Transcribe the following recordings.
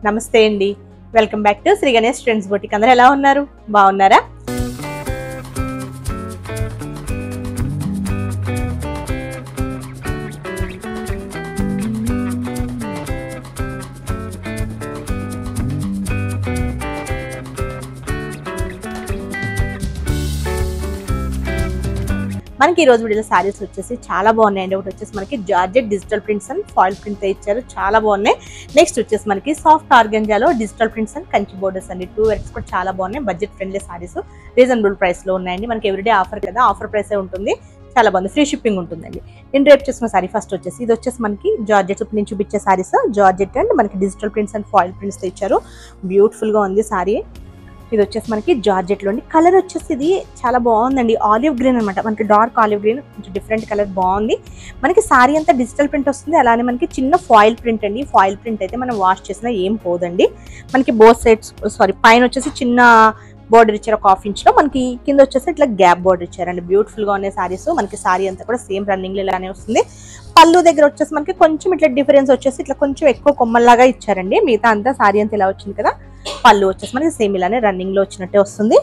నమస్తే అండి, welcome back to Shri Ganesh trends boutique. అందరూ ఎలా ఉన్నారు? బాగున్నారా? మనకి ఈ రోజు వీడియోలో సారీస్ వచ్చేసి చాలా బాగున్నాయండి. ఒకటి వచ్చేసి మనకి georgette digital prints and foil print ఇచ్చారు, చాలా బాగున్నాయి. నెక్స్ట్ వచ్చేసి మనకి సాఫ్ట్ ఆర్గంజాలో digital prints and Kanchi borders అండి. 2 వెరైటీస్ కూడా చాలా బాగున్నాయి. Budget friendly sarees reasonable price లో ఉన్నాయండి. మనకి ఎవ్రీడే ఆఫర్ కదా, ఆఫర్ ప్రైసే ఉంటుంది. చాలా బాగుంది, ఫ్రీ షిప్పింగ్ ఉంటుందండి. నేను రేపు చూసిన సారీ ఫస్ట్ వచ్చేసి ఇది వచ్చేసి మనకి జార్జెట్ నేను చూపించే సారీస్ జార్జెట్ అండ్ మనకి digital prints and foil prints ఇచ్చారు. బ్యూటిఫుల్ గా ఉంది సారీ. ఇది వచ్చేసి మనకి జార్జెట్ లోని కలర్ వచ్చేసి ఇది చాలా బాగుందండి. ఆలివ్ గ్రీన్ అనమాట, మనకి డార్క్ ఆలివ్ గ్రీన్, కొంచెం డిఫరెంట్ కలర్ బాగుంది. మనకి సారీ అంతా డిజిటల్ ప్రింట్ వస్తుంది. అలానే మనకి చిన్న ఫాయిల్ ప్రింట్ అండి. ఫాయిల్ ప్రింట్ అయితే మనం వాష్ చేసినా ఏం పోదండి. మనకి బోత్ సైడ్స్ పైన వచ్చేసి చిన్న బోర్డర్ ఇచ్చారు, ఒక 1/2 ఇంచ్ లో. మనకి కింద వచ్చేసి ఇట్లా గ్యాప్ బోర్డర్ ఇచ్చారండి. బ్యూటిఫుల్ గా ఉన్నాయి సారీస్. మనకి సారీ అంతా కూడా సేమ్ రన్నింగ్ లో ఇలానే వస్తుంది. పళ్ళు దగ్గర వచ్చేసి మనకి కొంచెం ఇట్లా డిఫరెన్స్ వచ్చేసి ఇట్లా కొంచెం ఎక్కువ కొమ్మల్లాగా ఇచ్చారండి. మిగతా అంతా సారీ అంతా ఇలా వచ్చింది కదా. పళ్ళు వచ్చేసి మనకి సేమ్ ఇలానే రన్నింగ్ లో వచ్చినట్టే వస్తుంది.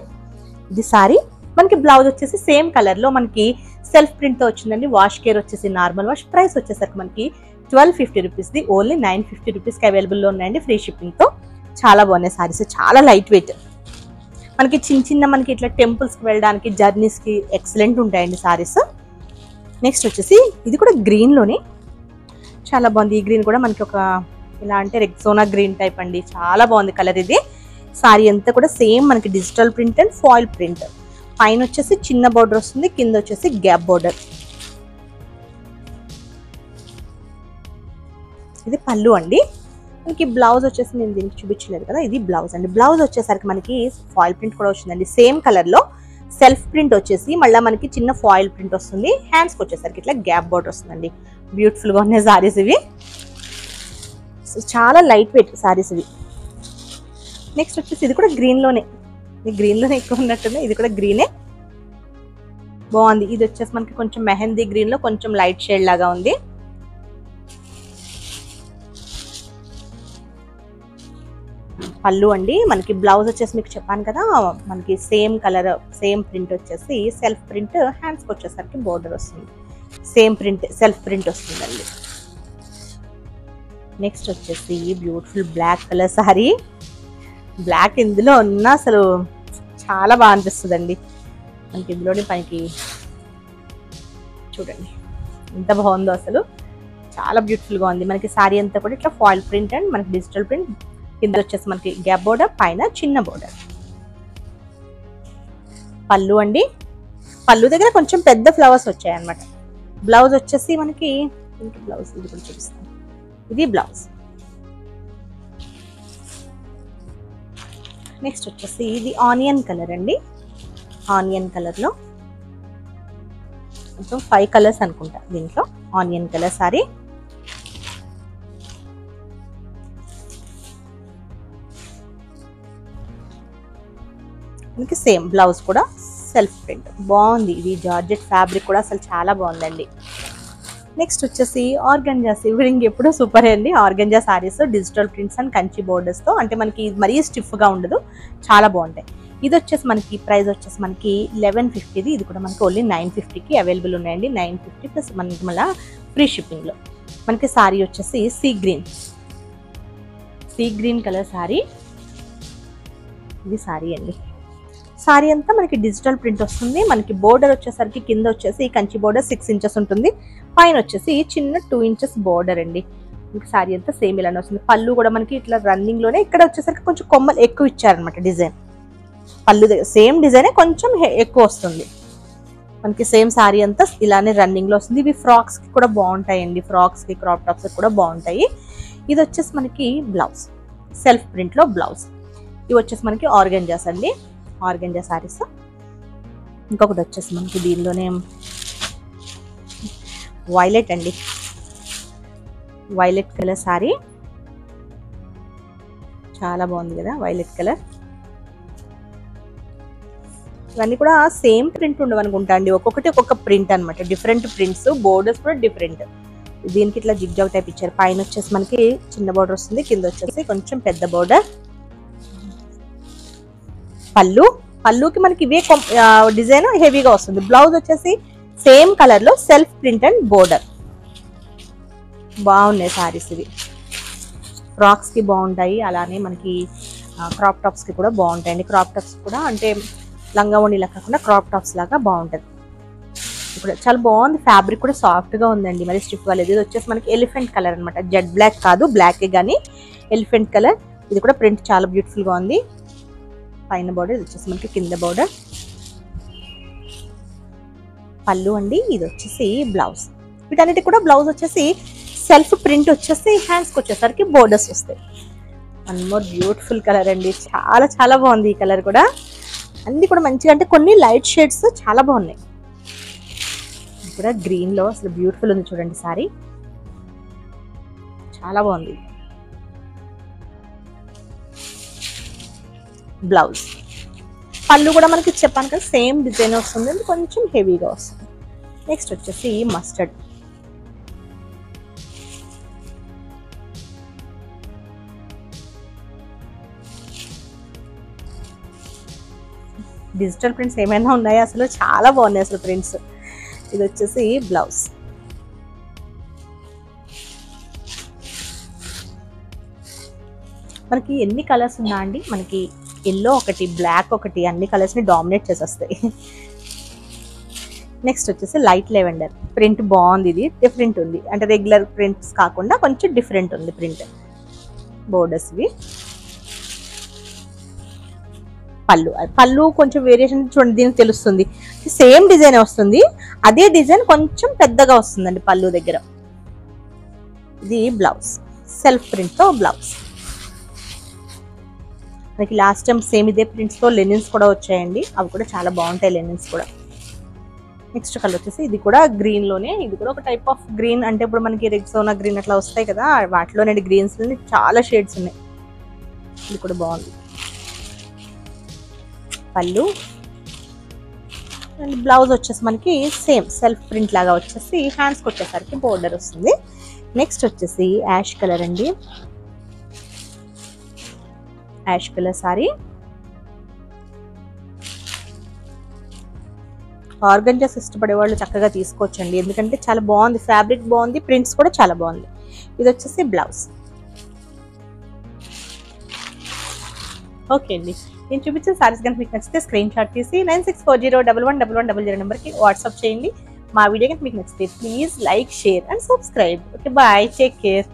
ఇది సారీ. మనకి బ్లౌజ్ వచ్చేసి సేమ్ కలర్ లో మనకి సెల్ఫ్ ప్రింట్ తో వచ్చిందండి. వాష్ కేర్ వచ్చేసి నార్మల్ వాష్. ప్రైస్ వచ్చేసరికి మనకి 1250 రూపీస్ ది ఓన్లీ 950 రూపీస్ కి అవైలబుల్ లో ఉన్నాయండి, ఫ్రీ షిప్పింగ్ తో. చాలా బాగున్నాయి సారీస్, చాలా లైట్ వెయిట్. మనకి చిన్న మనకి ఇట్లా టెంపుల్స్ కి వెళ్ళడానికి, జర్నీస్ కి ఎక్సలెంట్ ఉంటాయండి సారీస్. నెక్స్ట్ వచ్చేసి ఇది కూడా గ్రీన్ లోనే చాలా బాగుంది. ఈ గ్రీన్ కూడా మనకి ఒక ఇలా అంటే రెక్సోనా గ్రీన్ టైప్ అండి, చాలా బాగుంది కలర్. ఇది సారీ అంతా కూడా సేమ్ మనకి digital print and foil print. పైన వచ్చేసి చిన్న బోర్డర్ వస్తుంది, కింద వచ్చేసి గ్యాప్ బోర్డర్. ఇది పళ్ళు అండి. మనకి బ్లౌజ్ వచ్చేసి నేను దీనికి చూపించలేదు కదా, ఇది బ్లౌజ్ అండి. బ్లౌజ్ వచ్చేసరికి మనకి ఫాయిల్ ప్రింట్ కూడా వచ్చిందండి. సేమ్ కలర్ లో సెల్ఫ్ ప్రింట్ వచ్చేసి మళ్ళీ మనకి చిన్న ఫాయిల్ ప్రింట్ వస్తుంది. హ్యాండ్స్ కి వచ్చేసరికి ఇట్లా గ్యాప్ బోర్డర్ వస్తుందండి. బ్యూటిఫుల్ గా ఉన్నాయి సారీస్ ఇవి. చాలా లైట్ వెయిట్ సారీస్ ఇవి. నెక్స్ట్ వచ్చేసి ఇది కూడా గ్రీన్ లోనే, గ్రీన్ లోనే ఎక్కువ ఉన్నట్టుంది. ఇది కూడా గ్రీనే, బాగుంది. ఇది వచ్చేసి మనకి కొంచెం మెహందీ గ్రీన్ లో కొంచెం లైట్ షేడ్ లాగా ఉంది. పళ్ళు అండి. మనకి బ్లౌజ్ వచ్చేసి మీకు చెప్పాను కదా, మనకి సేమ్ కలర్ సేమ్ ప్రింట్ వచ్చేసి సెల్ఫ్ ప్రింట్. హ్యాండ్స్ కి వచ్చేసరికి బోర్డర్ వస్తుంది. సేమ్ ప్రింట్ సెల్ఫ్ ప్రింట్ వస్తుందండి. నెక్స్ట్ వచ్చేసి beautiful black colour sari. Black ఇందులో ఉన్న అసలు చాలా బాగా అనిపిస్తుందండి. మనకి ఇందులోని పైకి చూడండి ఎంత బాగుందో, అసలు చాలా బ్యూటిఫుల్ గా ఉంది. మనకి సారీ అంతా కూడా ఇట్లా ఫాయిల్ ప్రింట్ అండ్ మనకి డిజిటల్ ప్రింట్. కింద వచ్చేసి మనకి గ్యాప్ బోర్డర్, పైన చిన్న బోర్డర్. పళ్ళు అండి. పళ్ళు దగ్గర కొంచెం పెద్ద ఫ్లవర్స్ వచ్చాయి అన్నమాట. బ్లౌజ్ వచ్చేసి మనకి బ్లౌజ్ ఇది కూడా చూపిస్తాను. ఇది బ్లౌజ్. నెక్స్ట్ వచ్చేసి ఇది ఆనియన్ కలర్ అండి. ఆనియన్ కలర్ లో మొత్తం 5 కలర్స్ అనుకుంటా దీంట్లో. Onion colour sorry. మనకి సేమ్ బ్లౌజ్ కూడా సెల్ఫ్ ప్రింట్, బాగుంది. ఇది జార్జెట్ ఫ్యాబ్రిక్ కూడా అసలు చాలా బాగుందండి. నెక్స్ట్ వచ్చేసి ఆర్గంజా. సివిరింగ్ ఎప్పుడూ సూపర్ అండి. Organza saris digital prints and Kanchi borders తో, అంటే మనకి మరీ స్టిఫ్ గా ఉండదు, చాలా బాగుంటాయి. ఇది వచ్చేసి మనకి ప్రైస్ వచ్చేసి మనకి 1150. ఇది కూడా మనకి ఓన్లీ 950కి అవైలబుల్ ఉన్నాయండి. 950 ప్లస్ మనకి మళ్ళీ ఫ్రీ షిప్పింగ్ లో. మనకి సారీ వచ్చేసి సీ గ్రీన్ కలర్ సారీ. ఇది సారీ అండి. సారీ అంతా మనకి డిజిటల్ ప్రింట్ వస్తుంది. మనకి బోర్డర్ వచ్చేసరికి కింద వచ్చేసి కంచి బోర్డర్ 6 ఇంచెస్ ఉంటుంది. పైన వచ్చేసి చిన్న 2 ఇంచెస్ బోర్డర్ అండి. మనకి సారీ అంతా సేమ్ ఇలానే వస్తుంది. పళ్ళు కూడా మనకి ఇట్లా రన్నింగ్ లోనే, ఇక్కడ వచ్చేసరికి కొంచెం కొమ్మలు ఎక్కువ ఇచ్చారనమాట డిజైన్. పళ్ళు దగ్గర సేమ్ డిజైనే, కొంచెం ఎక్కువ వస్తుంది. మనకి సేమ్ సారీ అంతా ఇలానే రన్నింగ్ లో వస్తుంది. ఇవి ఫ్రాక్స్ కి కూడా బాగుంటాయండి. ఫ్రాక్స్ కి, క్రాప్ టాప్స్ కూడా బాగుంటాయి. ఇది వచ్చేసి మనకి బ్లౌజ్, సెల్ఫ్ ప్రింట్ లో బ్లౌజ్. ఇవి వచ్చేసి మనకి ఆర్గంజాస్ అండి, ఆర్గంజా సారీస్. ఇంకొకటి వచ్చేసి మనకి దీనిలోనే వైలెట్ అండి, వైలెట్ కలర్ సారీ. చాలా బాగుంది కదా వైలెట్ కలర్. ఇవన్నీ కూడా సేమ్ ప్రింట్ ఉండవు అనుకుంటా అండి, ఒక్కొక్కటి ఒక్కొక్క ప్రింట్ అనమాట, డిఫరెంట్ ప్రింట్స్, బోర్డర్స్ కూడా డిఫరెంట్. దీనికి ఇట్లా జిగ్జాగ్ టైప్ ఇచ్చారు. పైన వచ్చేసి మనకి చిన్న బోర్డర్ వస్తుంది, కింద వచ్చేసి కొంచెం పెద్ద బోర్డర్. పళ్ళుకి మనకి ఇవే డిజైన్ హెవీగా వస్తుంది. బ్లౌజ్ వచ్చేసి సేమ్ కలర్ లో సెల్ఫ్ ప్రింట్ అండ్ బోర్డర్. బాగున్నాయి సారీస్ ఇవి, ఫ్రాక్స్ కి బాగుంటాయి, అలానే మనకి క్రాప్ టాప్స్ కి కూడా బాగుంటాయండి. క్రాప్ టాప్స్ కూడా అంటే లంగా ఓణిలా కాకుండా క్రాప్ టాప్స్ లాగా బాగుంటది. ఇప్పుడు చాలా బాగుంది, ఫ్యాబ్రిక్ కూడా సాఫ్ట్ గా ఉందండి, మరి స్టిఫ్ కాలేదు. ఇది వచ్చేసి మనకి ఎలిఫెంట్ కలర్ అనమాట, జెడ్ బ్లాక్ కాదు, బ్లాక్ గానీ ఎలిఫెంట్ కలర్. ఇది కూడా ప్రింట్ చాలా బ్యూటిఫుల్ గా ఉంది. పైన బోర్డర్, ఇది వచ్చేసి మనకి కింద బోర్డర్. పళ్ళు అండి, ఇది వచ్చేసి బ్లౌజ్. వీటన్నిటి కూడా బ్లౌజ్ వచ్చేసి సెల్ఫ్ ప్రింట్ వచ్చేసి హ్యాండ్స్కి వచ్చేసరికి బోర్డర్స్ వస్తాయి. వన్ మోర్ బ్యూటిఫుల్ కలర్ అండి, చాలా చాలా బాగుంది ఈ కలర్ కూడా. అన్ని కూడా మంచిగా, అంటే కొన్ని లైట్ షేడ్స్ చాలా బాగున్నాయి. ఇది కూడా గ్రీన్ లో అసలు బ్యూటిఫుల్ ఉంది చూడండి సారీ, చాలా బాగుంది. బ్లౌజ్, పళ్ళు కూడా మనకి చెప్పాను కదా సేమ్ డిజైన్ వస్తుంది, కొంచెం హెవీగా వస్తుంది. నెక్స్ట్ వచ్చేసి మస్టర్డ్. డిజిటల్ ప్రింట్స్ ఏమైనా ఉన్నాయా, అసలు చాలా బాగున్నాయి అసలు ప్రింట్స్. ఇది వచ్చేసి బ్లౌజ్. మనకి ఎన్ని కలర్స్ ఉన్నా అండి, మనకి ఎల్లో ఒకటి, బ్లాక్ ఒకటి, అన్ని కలర్స్ ని డామినేట్ చేసేస్తాయి. నెక్స్ట్ వచ్చేసి లైట్ లెవెండర్ ప్రింట్. బాగుంది, ఇది డిఫరెంట్ ఉంది, అంటే రెగ్యులర్ ప్రింట్స్ కాకుండా కొంచెం డిఫరెంట్ ఉంది ప్రింట్. బోర్డర్స్ ఇవి. పళ్ళు కొంచెం వేరియేషన్ చూడండి, దీనికి తెలుస్తుంది. సేమ్ డిజైన్ వస్తుంది, అదే డిజైన్ కొంచెం పెద్దగా వస్తుందండి పళ్ళు దగ్గర. ఇది బ్లౌజ్, సెల్ఫ్ ప్రింట్ తో బ్లౌజ్. మనకి లాస్ట్ టైం సేమ్ ఇదే ప్రింట్స్ తో లెనిన్స్ కూడా వచ్చాయండి, అవి కూడా చాలా బాగుంటాయి లెనిన్స్ కూడా. నెక్స్ట్ కలర్ వచ్చేసి ఇది కూడా గ్రీన్ లోనే, ఇది కూడా ఒక టైప్ ఆఫ్ గ్రీన్, అంటే ఇప్పుడు మనకి రెగ్జోనా గ్రీన్ అట్లా వస్తాయి కదా, వాటిలోనే గ్రీన్స్ చాలా షేడ్స్ ఉన్నాయి. ఇది కూడా బాగుంది. పళ్ళు అండ్ బ్లౌజ్ వచ్చేసి మనకి సేమ్ సెల్ఫ్ ప్రింట్ లాగా వచ్చేసి హ్యాండ్స్కి వచ్చేసరికి బోర్డర్ వస్తుంది. నెక్స్ట్ వచ్చేసి యాష్ కలర్ అండి, యాష్ కలర్ సారీ. ఆర్గంజాస్ ఇష్టపడే వాళ్ళు చక్కగా తీసుకోవచ్చండి, ఎందుకంటే చాలా బాగుంది, ఫ్యాబ్రిక్ బాగుంది, ప్రింట్స్ కూడా చాలా బాగుంది. ఇది వచ్చేసి బ్లౌజ్. ఓకే అండి, నేను చూపించిన సారీస్ కనుక మీకు నచ్చితే స్క్రీన్ షాట్ తీసి 9640111100 నెంబర్కి వాట్సాప్ చేయండి. మా వీడియో కనుక మీకు నచ్చితే please like, share and subscribe. Okay, bye, take care.